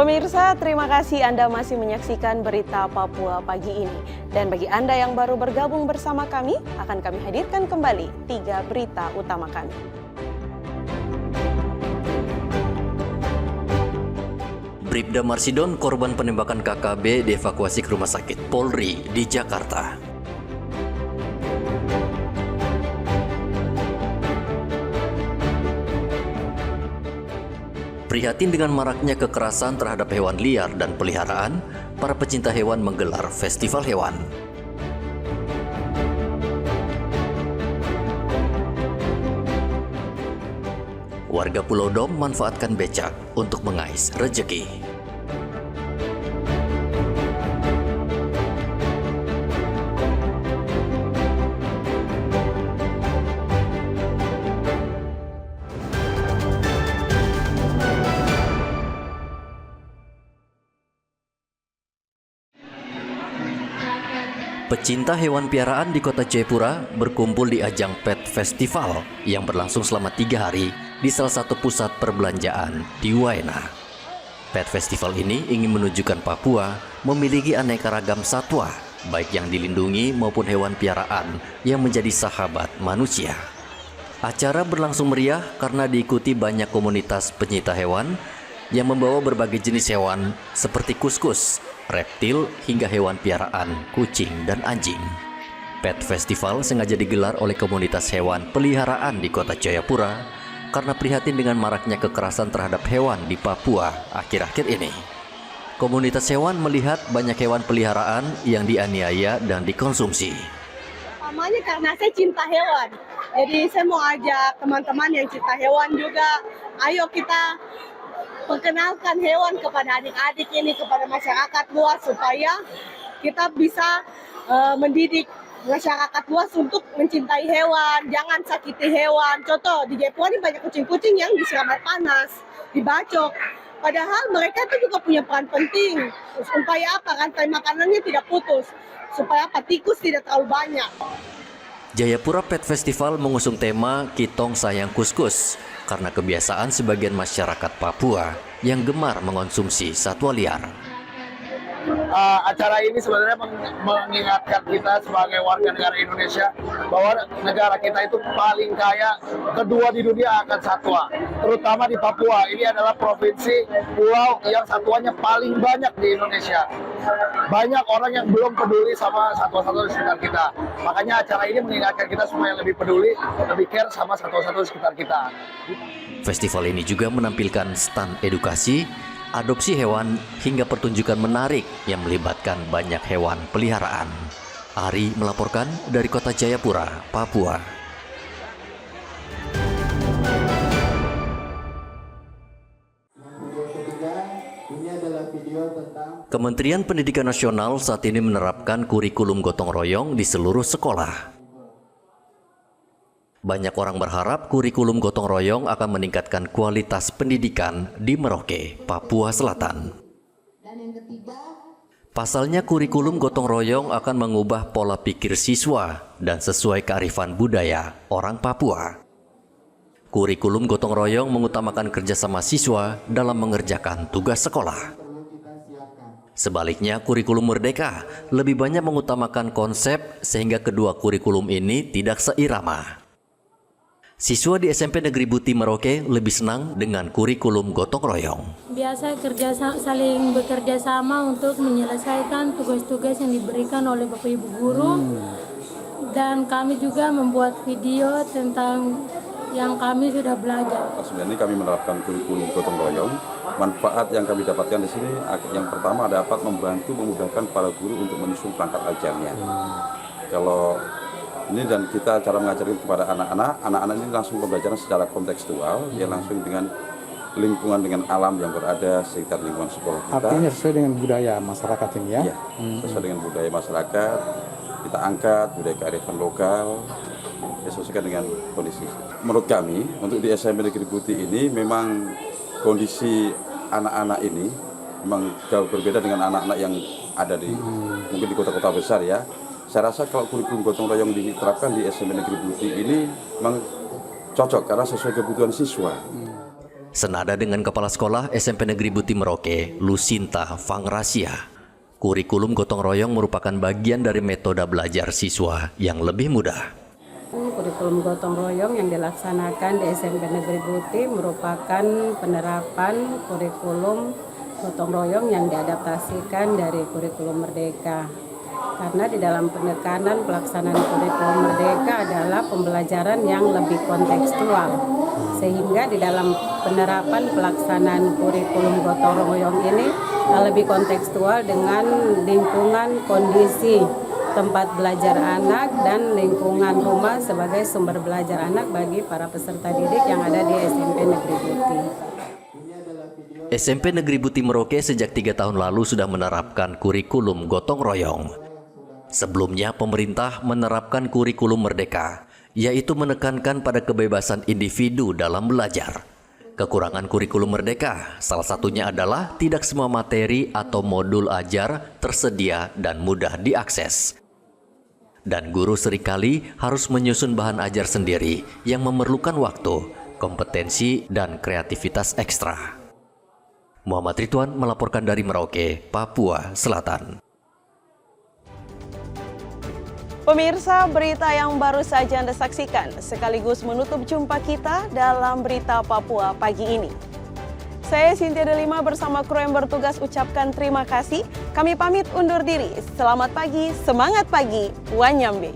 Pemirsa, terima kasih Anda masih menyaksikan berita Papua pagi ini. Dan bagi Anda yang baru bergabung bersama kami, akan kami hadirkan kembali 3 berita utama kami. Bribda Marsidon, korban penembakan KKB, dievakuasi ke rumah sakit Polri di Jakarta. Prihatin dengan maraknya kekerasan terhadap hewan liar dan peliharaan, para pecinta hewan menggelar festival hewan. Warga Pulau Dom manfaatkan becak untuk mengais rejeki. Pecinta hewan piaraan di kota Jayapura berkumpul di ajang Pet Festival yang berlangsung selama 3 hari di salah satu pusat perbelanjaan di Waena. Pet Festival ini ingin menunjukkan Papua memiliki aneka ragam satwa, baik yang dilindungi maupun hewan piaraan yang menjadi sahabat manusia. Acara berlangsung meriah karena diikuti banyak komunitas pencinta hewan yang membawa berbagai jenis hewan seperti kuskus, reptil, hingga hewan piaraan, kucing dan anjing. Pet Festival sengaja digelar oleh komunitas hewan peliharaan di kota Jayapura karena prihatin dengan maraknya kekerasan terhadap hewan di Papua akhir-akhir ini. Komunitas hewan melihat banyak hewan peliharaan yang dianiaya dan dikonsumsi. Pertamanya karena saya cinta hewan, jadi saya mau ajak teman-teman yang cinta hewan juga, ayo kita perkenalkan hewan kepada adik-adik ini, kepada masyarakat luas supaya kita bisa mendidik masyarakat luas untuk mencintai hewan, jangan sakiti hewan. Contoh di Jayapura ini banyak kucing-kucing yang disiram air panas, dibacok. Padahal mereka itu juga punya peran penting. Supaya apa? Rantai makanannya tidak putus. Supaya apa? Tikus tidak terlalu banyak. Jayapura Pet Festival mengusung tema Kitong Sayang Kuskus karena kebiasaan sebagian masyarakat Papua yang gemar mengonsumsi satwa liar. Acara ini sebenarnya mengingatkan kita sebagai warga negara Indonesia bahwa negara kita itu paling kaya, kedua di dunia akan satwa. Terutama di Papua, ini adalah provinsi pulau yang satuannya paling banyak di Indonesia. Banyak orang yang belum peduli sama satwa-satwa di sekitar kita. Makanya acara ini mengingatkan kita supaya lebih peduli, lebih care sama satwa-satwa di sekitar kita. Festival ini juga menampilkan stand edukasi, adopsi hewan, hingga pertunjukan menarik yang melibatkan banyak hewan peliharaan. Ari melaporkan dari kota Jayapura, Papua. Kementerian Pendidikan Nasional saat ini menerapkan kurikulum gotong royong di seluruh sekolah. Banyak orang berharap kurikulum gotong royong akan meningkatkan kualitas pendidikan di Merauke, Papua Selatan. Pasalnya kurikulum gotong royong akan mengubah pola pikir siswa dan sesuai kearifan budaya orang Papua. Kurikulum gotong royong mengutamakan kerjasama siswa dalam mengerjakan tugas sekolah. Sebaliknya, kurikulum merdeka lebih banyak mengutamakan konsep sehingga kedua kurikulum ini tidak seirama. Siswa di SMP Negeri Buti Merauke lebih senang dengan kurikulum gotong royong. Biasa saling bekerja sama untuk menyelesaikan tugas-tugas yang diberikan oleh Bapak Ibu guru. Dan kami juga membuat video tentang yang kami sudah belajar. Sebenarnya kami menerapkan kurikulum gotong royong. Manfaat yang kami dapatkan di sini, yang pertama dapat membantu memudahkan para guru untuk menyusun perangkat ajarnya. Kalau ini dan kita cara mengajarkan kepada anak-anak ini langsung pembelajaran secara kontekstual, dia langsung dengan lingkungan dengan alam yang berada sekitar lingkungan sekolah kita. Artinya sesuai dengan budaya masyarakat ini ya? Iya, sesuai dengan budaya masyarakat, kita angkat budaya kearifan lokal, disesuaikan dengan kondisi. Menurut kami, untuk di SMP Negeri Putih ini memang kondisi anak-anak ini memang jauh berbeda dengan anak-anak yang ada di mungkin di kota-kota besar ya. Saya rasa kalau kurikulum gotong royong diterapkan di SMP Negeri Putih ini memang cocok karena sesuai kebutuhan siswa. Senada dengan Kepala Sekolah SMP Negeri Buti Merauke, Lucinta Fangrasia, kurikulum gotong royong merupakan bagian dari metode belajar siswa yang lebih mudah. Kurikulum gotong royong yang dilaksanakan di SMP Negeri Buti merupakan penerapan kurikulum gotong royong yang diadaptasikan dari kurikulum Merdeka. Karena di dalam penekanan pelaksanaan kurikulum Merdeka adalah pembelajaran yang lebih kontekstual. Sehingga di dalam penerapan pelaksanaan kurikulum gotong royong ini lebih kontekstual dengan lingkungan kondisi tempat belajar anak dan lingkungan rumah sebagai sumber belajar anak bagi para peserta didik yang ada di SMP Negeri Buti. SMP Negeri Buti Merauke sejak 3 tahun lalu sudah menerapkan kurikulum gotong royong. Sebelumnya pemerintah menerapkan kurikulum Merdeka, yaitu menekankan pada kebebasan individu dalam belajar. Kekurangan kurikulum Merdeka salah satunya adalah tidak semua materi atau modul ajar tersedia dan mudah diakses. Dan guru seringkali harus menyusun bahan ajar sendiri yang memerlukan waktu, kompetensi, dan kreativitas ekstra. Muhammad Ridwan melaporkan dari Merauke, Papua Selatan. Pemirsa, berita yang baru saja Anda saksikan sekaligus menutup jumpa kita dalam Berita Papua pagi ini. Saya Cynthia Delima bersama kru yang bertugas ucapkan terima kasih. Kami pamit undur diri. Selamat pagi, semangat pagi, Wanyambe.